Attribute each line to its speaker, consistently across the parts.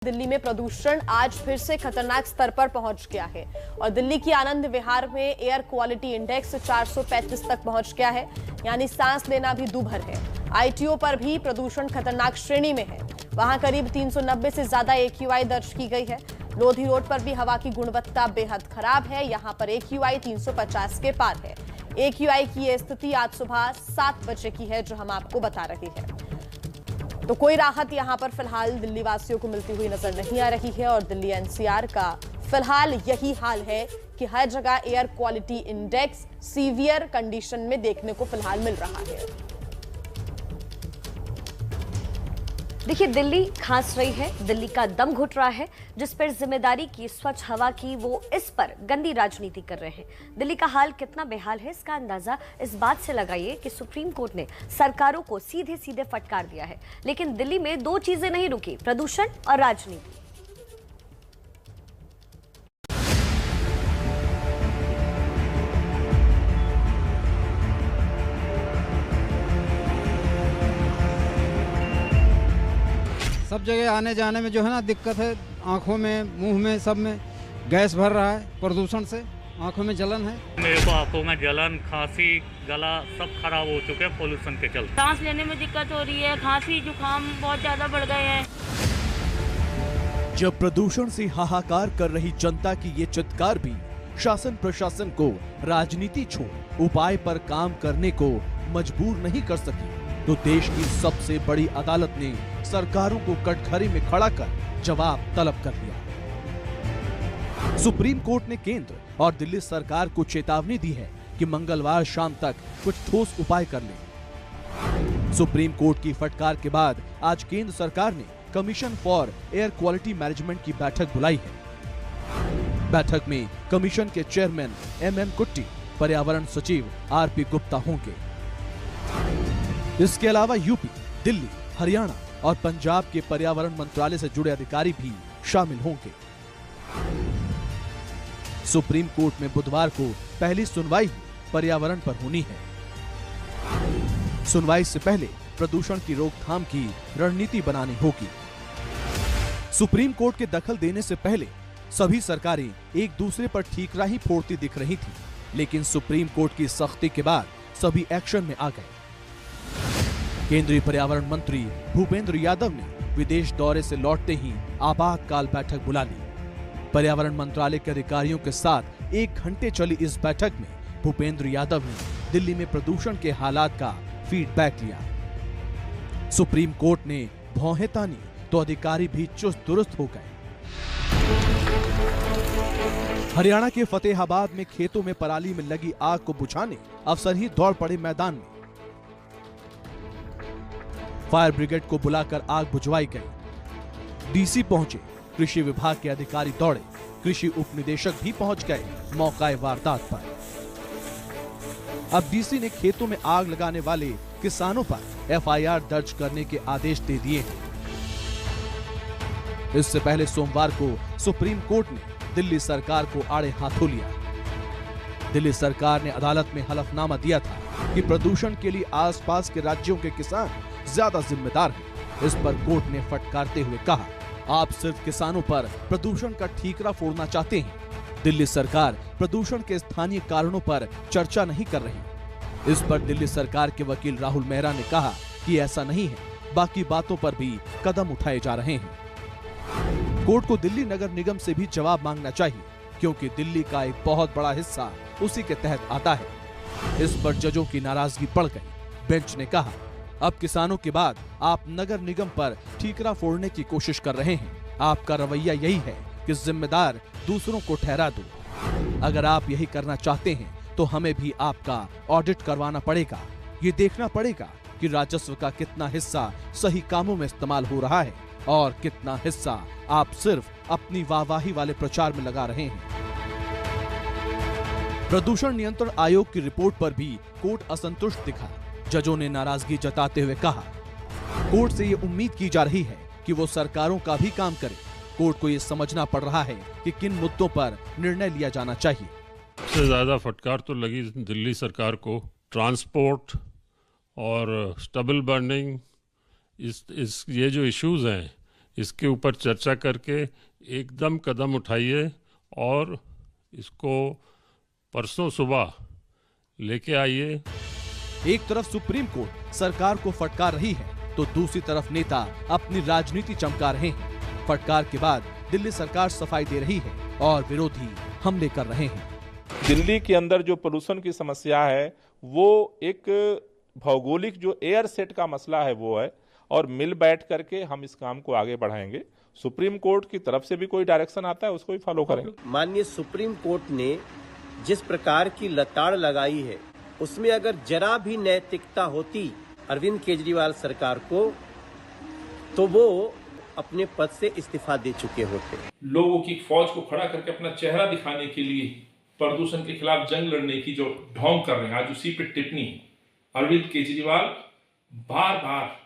Speaker 1: दिल्ली में प्रदूषण आज फिर से खतरनाक स्तर पर पहुंच गया है और दिल्ली की आनंद विहार में एयर क्वालिटी इंडेक्स 435 तक पहुंच गया है, यानी सांस लेना भी दूभर है। आईटीओ पर भी प्रदूषण खतरनाक श्रेणी में है, वहां करीब 390 से ज्यादा AQI दर्ज की गई है। लोधी रोड पर भी हवा की गुणवत्ता बेहद खराब है, यहां पर AQI 350 के पार है। AQI की यह स्थिति आज सुबह 7 बजे की है, जो हम आपको बता रहे हैं। तो कोई राहत यहां पर फिलहाल दिल्ली वासियों को मिलती हुई नजर नहीं आ रही है और दिल्ली NCR का फिलहाल यही हाल है कि हर जगह air quality index severe condition में देखने को फिलहाल मिल रहा है।
Speaker 2: देखिए, दिल्ली खांस रही है, दिल्ली का दम घुट रहा है। जिस पर जिम्मेदारी की स्वच्छ हवा की, वो इस पर गंदी राजनीति कर रहे हैं। दिल्ली का हाल कितना बेहाल है, इसका अंदाजा इस बात से लगाइए कि सुप्रीम कोर्ट ने सरकारों को सीधे सीधे फटकार दिया है, लेकिन दिल्ली में दो चीजें नहीं रुकी, प्रदूषण और राजनीति।
Speaker 3: सब जगह आने जाने में जो है ना दिक्कत है, आंखों में, मुंह में, सब में गैस भर रहा है प्रदूषण से, आंखों में जलन है।
Speaker 4: मेरे को आंखों में जलन, खांसी, गला सब खराब हो चुके हैं पोल्यूशन के चलते।
Speaker 5: सांस लेने में दिक्कत हो रही है, खांसी जुकाम बहुत ज्यादा बढ़ गए हैं।
Speaker 6: जब प्रदूषण से हाहाकार कर रही जनता की ये चित्कार भी शासन प्रशासन को राजनीति छोड़ उपाय पर काम करने को मजबूर नहीं कर सकी, तो देश की सबसे बड़ी अदालत ने सरकारों को कटघरे में खड़ा कर जवाब तलब कर दिया। सुप्रीम कोर्ट ने केंद्र और दिल्ली सरकार को चेतावनी दी है कि मंगलवार शाम तक कुछ ठोस उपाय कर लें। सुप्रीम कोर्ट की फटकार के बाद आज केंद्र सरकार ने commission for air quality management की बैठक बुलाई है। बैठक में कमीशन के चेयरमैन MM कुट्टी, पर्यावरण सचिव RP गुप्ता होंगे। इसके अलावा यूपी, दिल्ली, हरियाणा और पंजाब के पर्यावरण मंत्रालय से जुड़े अधिकारी भी शामिल होंगे। सुप्रीम कोर्ट में बुधवार को पहली सुनवाई पर्यावरण पर होनी है। सुनवाई से पहले प्रदूषण की रोकथाम की रणनीति बनानी होगी। सुप्रीम कोर्ट के दखल देने से पहले सभी सरकारें एक दूसरे पर ठीकरा ही फोड़ती दिख रही थी, लेकिन सुप्रीम कोर्ट की सख्ती के बाद सभी एक्शन में आ गए। केंद्रीय पर्यावरण मंत्री भूपेंद्र यादव ने विदेश दौरे से लौटते ही आपातकाल बैठक बुला ली। पर्यावरण मंत्रालय के अधिकारियों के साथ 1 घंटे चली इस बैठक में भूपेंद्र यादव ने दिल्ली में प्रदूषण के हालात का फीडबैक लिया। सुप्रीम कोर्ट ने भौहें तानी तो अधिकारी भी चुस्त दुरुस्त हो गए। हरियाणा के फतेहाबाद में खेतों में पराली में लगी आग को बुझाने अफसर ही दौड़ पड़े मैदान में। फायर ब्रिगेड को बुलाकर आग बुझवाई गई। DC पहुंचे, कृषि विभाग के अधिकारी दौड़े, कृषि उपनिदेशक भी पहुंच गए मौकाए वारदात पर। अब DC ने खेतों में आग लगाने वाले किसानों पर FIR दर्ज करने के आदेश दे दिए हैं। इससे पहले सोमवार को सुप्रीम कोर्ट ने दिल्ली सरकार को आड़े हाथों लिया। दिल्ली सरकार ने अदालत में हलफनामा दिया था कि प्रदूषण के लिए आसपास के राज्यों के किसान ज्यादा जिम्मेदार हैं। इस पर कोर्ट ने फटकारते हुए कहा, आप सिर्फ किसानों पर प्रदूषण का ठीकरा फोड़ना चाहते हैं। दिल्ली सरकार प्रदूषण के स्थानीय कारणों पर चर्चा नहीं कर रही। इस पर दिल्ली सरकार के वकील राहुल मेहरा ने कहा कि ऐसा नहीं है, बाकी बातों पर भी कदम उठाए जा रहे हैं। कोर्ट को दिल्ली नगर निगम से भी जवाब मांगना चाहिए, क्योंकि दिल्ली का एक बहुत बड़ा हिस्सा उसी के तहत आता है। इस पर जजों की नाराजगी बढ़ गई। बेंच ने कहा, अब किसानों के बाद आप नगर निगम पर ठीकरा फोड़ने की कोशिश कर रहे हैं। आपका रवैया यही है कि जिम्मेदार दूसरों को ठहरा दो। अगर आप यही करना चाहते हैं तो हमें भी आपका ऑडिट करवाना पड़ेगा। ये देखना पड़ेगा कि राजस्व का कितना हिस्सा सही कामों में इस्तेमाल हो रहा है और कितना हिस्सा आप सिर्फ अपनी वाहवाही वाले प्रचार में लगा रहे हैं। प्रदूषण नियंत्रण आयोग की रिपोर्ट पर भी कोर्ट असंतुष्ट दिखा। जजों ने नाराजगी जताते हुए कहा, कोर्ट से ये उम्मीद की जा रही है कि वो सरकारों का भी काम करे। कोर्ट को ये समझना पड़ रहा है कि किन मुद्दों पर निर्णय लिया जाना चाहिए।
Speaker 7: सबसे ज्यादा फटकार तो लगी दिल्ली सरकार को ट्रांसपोर्ट और स्टबल बर्निंग, ये जो इश्यूज हैं इसके ऊपर चर्चा करके एकदम कदम उठाइए और इसको परसों सुबह लेके आइए।
Speaker 6: एक तरफ सुप्रीम कोर्ट सरकार को फटकार रही है तो दूसरी तरफ नेता अपनी राजनीति चमका रहे हैं। फटकार के बाद दिल्ली सरकार सफाई दे रही है और विरोधी हमले कर रहे हैं।
Speaker 8: दिल्ली के अंदर जो प्रदूषण की समस्या है वो एक भौगोलिक जो एयर सेट का मसला है वो है, और मिल बैठ करके हम इस काम को आगे बढ़ाएंगे। सुप्रीम कोर्ट की तरफ से भी कोई डायरेक्शन आता है उसको भी फॉलो करेंगे।
Speaker 9: माननीय सुप्रीम कोर्ट ने जिस प्रकार की लताड़ लगाई है उसमें अगर जरा भी नैतिकता होती अरविंद केजरीवाल सरकार को तो वो अपने पद से इस्तीफा दे चुके होते।
Speaker 10: लोगों की फौज को खड़ा करके अपना चेहरा दिखाने के लिए प्रदूषण के खिलाफ जंग लड़ने की जो ढोंग कर रहे हैं, आज उसी पे टिप्पणी अरविंद केजरीवाल बार बार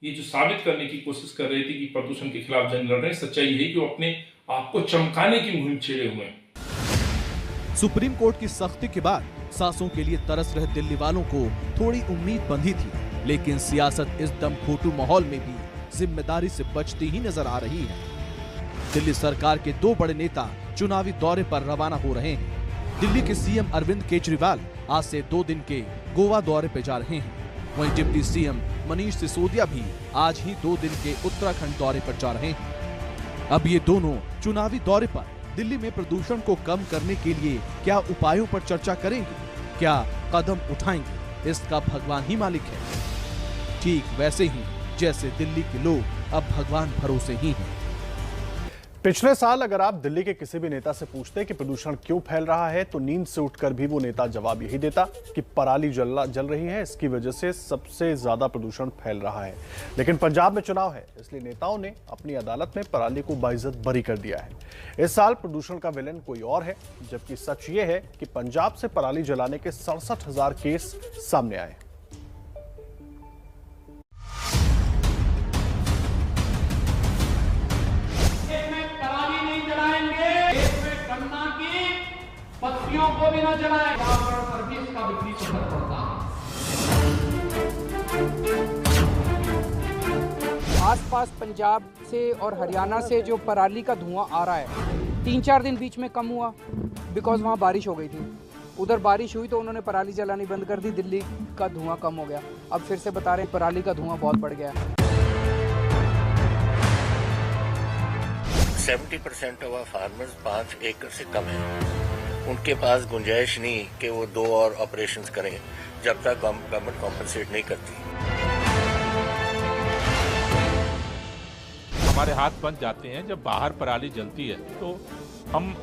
Speaker 10: ये जो साबित करने की कोशिश कर रहे थे कि प्रदूषण के खिलाफ जंग लड़ रहे हैं, सच्चाई है कि वो अपने आप को चमकाने की मुहिम छेड़े हुए हैं।
Speaker 6: सुप्रीम कोर्ट की सख्ती के बाद सांसों के लिए तरस रहे दिल्ली वालों को थोड़ी उम्मीद बंधी थी, लेकिन सियासत इस दमखोटू माहौल में भी जिम्मेदारी से बचती ही नजर आ रही है। दिल्ली सरकार के दो बड़े नेता चुनावी दौरे पर रवाना हो रहे हैं। दिल्ली के सीएम अरविंद केजरीवाल आज से 2 दिन के गोवा दौरे पे जा रहे हैं। वहीं डिप्टी सीएम मनीष सिसोदिया भी आज ही 2 दिन के उत्तराखंड दौरे पर जा रहे हैं। अब ये दोनों चुनावी दौरे पर दिल्ली में प्रदूषण को कम करने के लिए क्या उपायों पर चर्चा करेंगे, क्या कदम उठाएंगे, इसका भगवान ही मालिक है। ठीक वैसे ही जैसे दिल्ली के लोग अब भगवान भरोसे ही हैं।
Speaker 11: पिछले साल अगर आप दिल्ली के किसी भी नेता से पूछते कि प्रदूषण क्यों फैल रहा है तो नींद से उठकर भी वो नेता जवाब यही देता कि पराली जल रही है, इसकी वजह से सबसे ज्यादा प्रदूषण फैल रहा है। लेकिन पंजाब में चुनाव है, इसलिए नेताओं ने अपनी अदालत में पराली को बाइज्जत बरी कर दिया है। इस साल प्रदूषण का विलेन कोई और है, जबकि सच ये है कि पंजाब से पराली जलाने के 67,000 केस सामने आए।
Speaker 12: पत्तियों को भी न जलाएं, पर्यावरण पर भी इसका विपरीत असर पड़ता है।
Speaker 13: आसपास पंजाब से और हरियाणा से जो पराली का धुआं आ रहा है, 3-4 दिन बीच में कम हुआ बिकॉज वहाँ बारिश हो गई थी। उधर बारिश हुई तो उन्होंने पराली जलानी बंद कर दी, दिल्ली का धुआं कम हो गया। अब फिर से बता रहे हैं पराली का धुआं बहुत बढ़ गया है।
Speaker 14: 70% ऑफ फार्मर्स 5 एकड़ से कम है, उनके पास गुंजाइश नहीं कि वो 2 और ऑपरेशंस करें जब तक गवर्नमेंट कॉम्पनसेट नहीं करती।
Speaker 10: हमारे हाथ बंद जाते हैं जब बाहर पराली जलती है, तो हम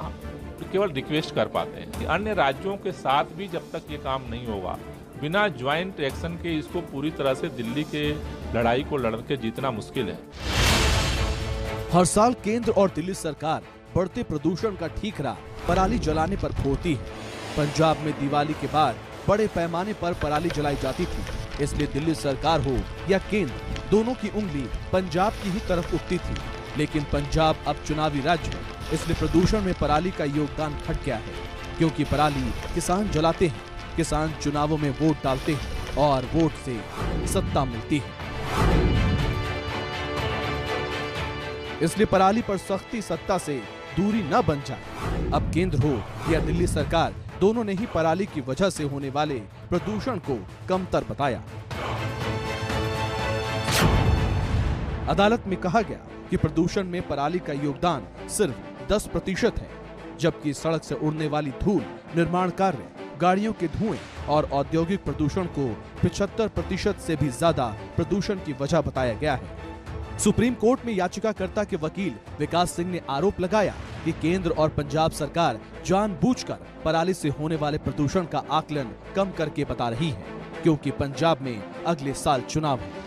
Speaker 10: केवल रिक्वेस्ट कर पाते हैं कि अन्य राज्यों के साथ भी जब तक ये काम नहीं होगा, बिना ज्वाइंट एक्शन के इसको पूरी तरह से दिल्ली के लड़ाई को लड़ के जीतना मुश्किल है।
Speaker 6: हर साल केंद्र और दिल्ली सरकार बढ़ते प्रदूषण का ठीकरा पराली जलाने पर फोड़ती है। पंजाब में दिवाली के बाद बड़े पैमाने पर पराली जलाई जाती थी, इसलिए दिल्ली सरकार हो या केंद्र, दोनों की उंगली पंजाब की ही तरफ उठती थी। लेकिन पंजाब अब चुनावी राज्य है, इसलिए प्रदूषण में पराली का योगदान घट गया है, क्योंकि पराली किसान जलाते हैं, किसान चुनावों में वोट डालते हैं और वोट से सत्ता मिलती है। इसलिए पराली पर सख्ती सत्ता से दूरी न बन जाए। अब केंद्र हो या दिल्ली सरकार, दोनों ने ही पराली की वजह से होने वाले प्रदूषण को कमतर बताया। अदालत में कहा गया कि प्रदूषण में पराली का योगदान सिर्फ 10% है, जबकि सड़क से उड़ने वाली धूल, निर्माण कार्य, गाड़ियों के धुएं और औद्योगिक प्रदूषण को 75% से भी ज्यादा प्रदूषण की वजह बताया गया है। सुप्रीम कोर्ट में याचिकाकर्ता के वकील विकास सिंह ने आरोप लगाया कि केंद्र और पंजाब सरकार जानबूझकर पराली से होने वाले प्रदूषण का आकलन कम करके बता रही है, क्योंकि पंजाब में अगले साल चुनाव है।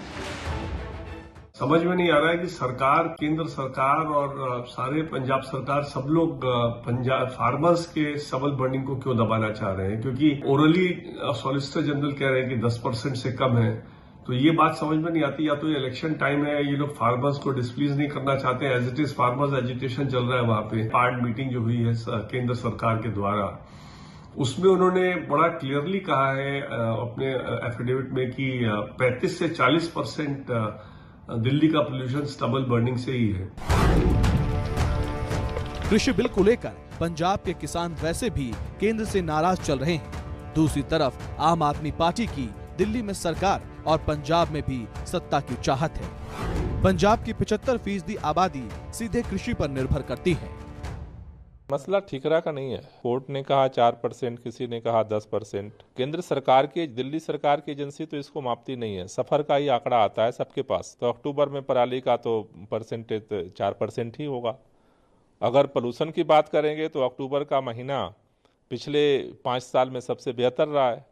Speaker 15: समझ में नहीं आ रहा है कि सरकार, केंद्र सरकार और सारे पंजाब सरकार, सब लोग पंजाब फार्मर्स के सबल बर्निंग को क्यों दबाना चाह रहे हैं, क्योंकि ओरली सॉलिसिटर जनरल कह रहे हैं कि 10% से कम है। तो ये बात समझ में नहीं आती, या तो इलेक्शन टाइम है, ये लोग फार्मर्स को डिस्प्लीज नहीं करना चाहते हैं। As it is farmers agitation चल रहा है वहां पे। पार्ट मीटिंग जो हुई है केंद्र सरकार के द्वारा, उसमें उन्होंने बड़ा क्लियरली कहा है अपने एफिडेविट में कि 35 से 40% दिल्ली का पोल्यूशन स्टबल बर्निंग से ही है।
Speaker 6: कृषि बिल को लेकर पंजाब के किसान वैसे भी केंद्र से नाराज चल रहे हैं। दूसरी तरफ आम आदमी पार्टी की दिल्ली में सरकार और पंजाब में भी सत्ता की चाहत है। पंजाब की 75% आबादी सीधे कृषि पर निर्भर करती है।
Speaker 8: मसला ठीकरा का नहीं है। कोर्ट ने कहा 4%, किसी ने कहा 10%। केंद्र सरकार की, दिल्ली सरकार की एजेंसी तो इसको मापती नहीं है। सफर का ही आंकड़ा आता है सबके पास। तो अक्टूबर में पराली का तो परसेंटेज 4% ही होगा। अगर पोल्यूशन की बात करेंगे तो अक्टूबर का महीना पिछले 5 साल में सबसे बेहतर रहा है।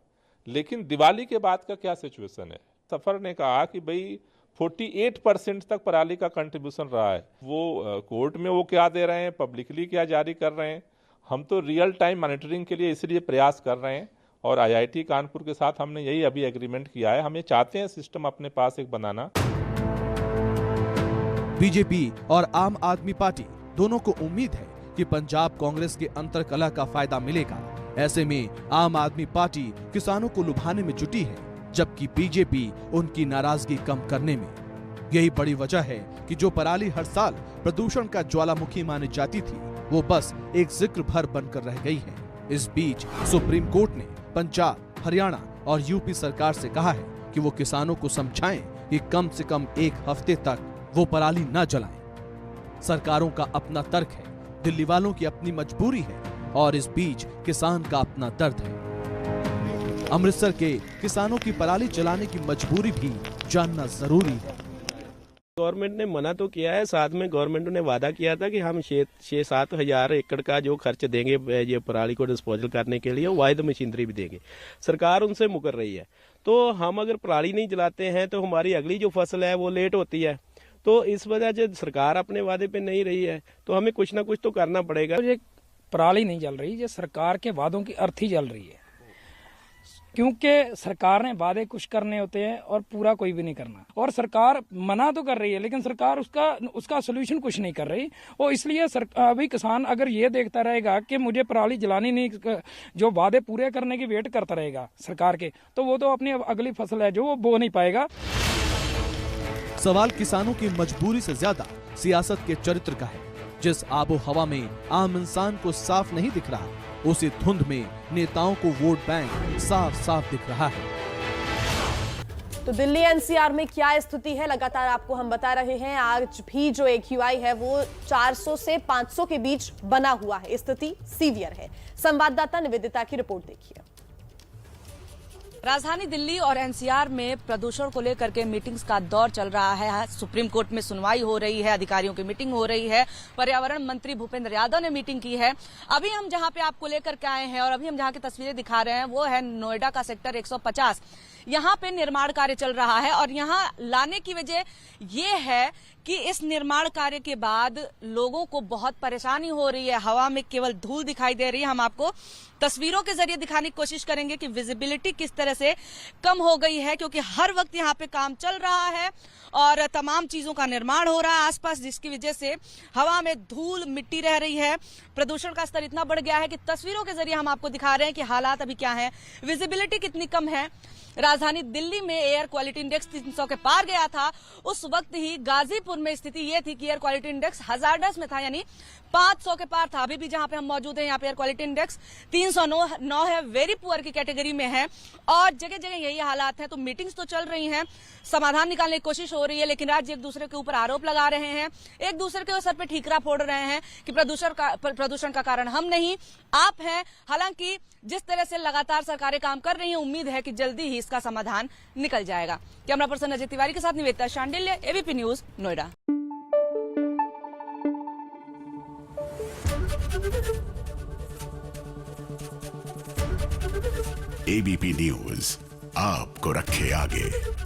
Speaker 8: लेकिन दिवाली के बाद का क्या सिचुएशन है? सफर ने कहा कि भाई 48% तक पराली का कंट्रीब्यूशन रहा है। वो कोर्ट में वो क्या दे रहे हैं, पब्लिकली क्या जारी कर रहे हैं, हम तो रियल टाइम मॉनिटरिंग के लिए इसलिए प्रयास कर रहे हैं। और IIT कानपुर के साथ हमने यही अभी एग्रीमेंट किया है। हम ये चाहते हैं सिस्टम अपने पास एक बनाना।
Speaker 6: बीजेपी और आम आदमी पार्टी दोनों को उम्मीद है कि पंजाब कांग्रेस के अंतरकलह का फायदा मिलेगा। ऐसे में आम आदमी पार्टी किसानों को लुभाने में जुटी है, जबकि बीजेपी उनकी नाराजगी कम करने में। यही बड़ी वजह है कि जो पराली हर साल प्रदूषण का ज्वालामुखी मानी जाती थी, वो बस एक जिक्र भर बनकर रह गई है। इस बीच सुप्रीम कोर्ट ने पंजाब, हरियाणा और यूपी सरकार से कहा है कि वो किसानों को समझाएं कि कम से कम 1 हफ्ते तक वो पराली न जलाएं। सरकारों का अपना तर्क है, दिल्ली वालों की अपनी मजबूरी है और इस बीच किसान का अपना दर्द है। अमृतसर के किसानों की पराली जलाने की मजबूरी भी जानना जरूरी है।
Speaker 16: गवर्नमेंट ने मना तो किया है, साथ में गवर्नमेंट ने वादा किया था कि हम 6-7 हजार एकड़ का जो खर्च देंगे ये पराली को डिस्पोजल करने के लिए, वाहिद मशीनरी भी देंगे। सरकार उनसे मुकर रही है। तो हम अगर पराली नहीं जलाते हैं तो हमारी अगली जो फसल है वो लेट होती है। तो इस वजह से सरकार अपने वादे पे नहीं रही है, तो हमें कुछ ना कुछ तो करना पड़ेगा।
Speaker 17: ये पराली नहीं जल रही, ये सरकार के वादों की अर्थी जल रही है। क्योंकि सरकार ने वादे कुछ करने होते हैं और पूरा कोई भी नहीं करना। और सरकार मना तो कर रही है, लेकिन सरकार उसका सोल्यूशन कुछ नहीं कर रही। और इसलिए अभी किसान अगर ये देखता रहेगा कि मुझे पराली जलानी नहीं, जो वादे पूरे करने की वेट करता रहेगा सरकार के, तो वो तो अपनी अगली फसल है जो वो बो नहीं पाएगा।
Speaker 6: सवाल किसानों की मजबूरी से ज्यादा सियासत के चरित्र का है। जिस आबो हवा में आम इंसान को साफ नहीं दिख रहा, उसी धुंध में नेताओं को वोट बैंक साफ साफ दिख रहा है।
Speaker 1: तो दिल्ली NCR में क्या स्थिति है, लगातार आपको हम बता रहे हैं। आज भी जो AQI है वो 400 से 500 के बीच बना हुआ है। स्थिति सीवियर है। संवाददाता निवेदिता की रिपोर्ट देखिए।
Speaker 18: राजधानी दिल्ली और NCR में प्रदूषण को लेकर के मीटिंग्स का दौर चल रहा है। सुप्रीम कोर्ट में सुनवाई हो रही है, अधिकारियों की मीटिंग हो रही है। पर्यावरण मंत्री भूपेंद्र यादव ने मीटिंग की है। अभी हम जहां पे आपको लेकर के आए हैं और अभी हम जहां की तस्वीरें दिखा रहे हैं वो है नोएडा का सेक्टर 150। यहाँ पे निर्माण कार्य चल रहा है और यहाँ लाने की वजह ये है कि इस निर्माण कार्य के बाद लोगों को बहुत परेशानी हो रही है। हवा में केवल धूल दिखाई दे रही है। हम आपको तस्वीरों के जरिए दिखाने की कोशिश करेंगे कि विजिबिलिटी किस तरह से कम हो गई है, क्योंकि हर वक्त यहाँ पे काम चल रहा है और तमाम चीजों का निर्माण हो रहा है आसपास, जिसकी वजह से हवा में धूल मिट्टी रह रही है। प्रदूषण का स्तर इतना बढ़ गया है कि तस्वीरों के जरिए हम आपको दिखा रहे हैं कि हालात अभी क्या है, विजिबिलिटी कितनी कम है। राजधानी दिल्ली में एयर क्वालिटी इंडेक्स 300 के पार गया था। उस वक्त ही गाजीपुर में स्थिति ये थी कि एयर क्वालिटी इंडेक्स हजार्डस में था, यानी 500 के पार था। अभी भी जहां पे हम मौजूद हैं यहाँ पे एयर क्वालिटी इंडेक्स 309 है, वेरी पुअर की कैटेगरी में है और जगह जगह यही हालात है। तो मीटिंग्स तो चल रही हैं, समाधान निकालने की कोशिश हो रही है, लेकिन राज्य एक दूसरे के ऊपर आरोप लगा रहे हैं, एक दूसरे के सर पे ठीकरा फोड़ रहे हैं कि प्रदूषण का कारण हम नहीं आप हैं। हालांकि जिस तरह से लगातार सरकारें काम कर रही हैं, उम्मीद है कि जल्दी ही इसका समाधान निकल जाएगा। कैमरा पर्सन अजय तिवारी के साथ Nivedita Shandilya, ABP news, Noida.
Speaker 19: ABP news आपको रखे आगे।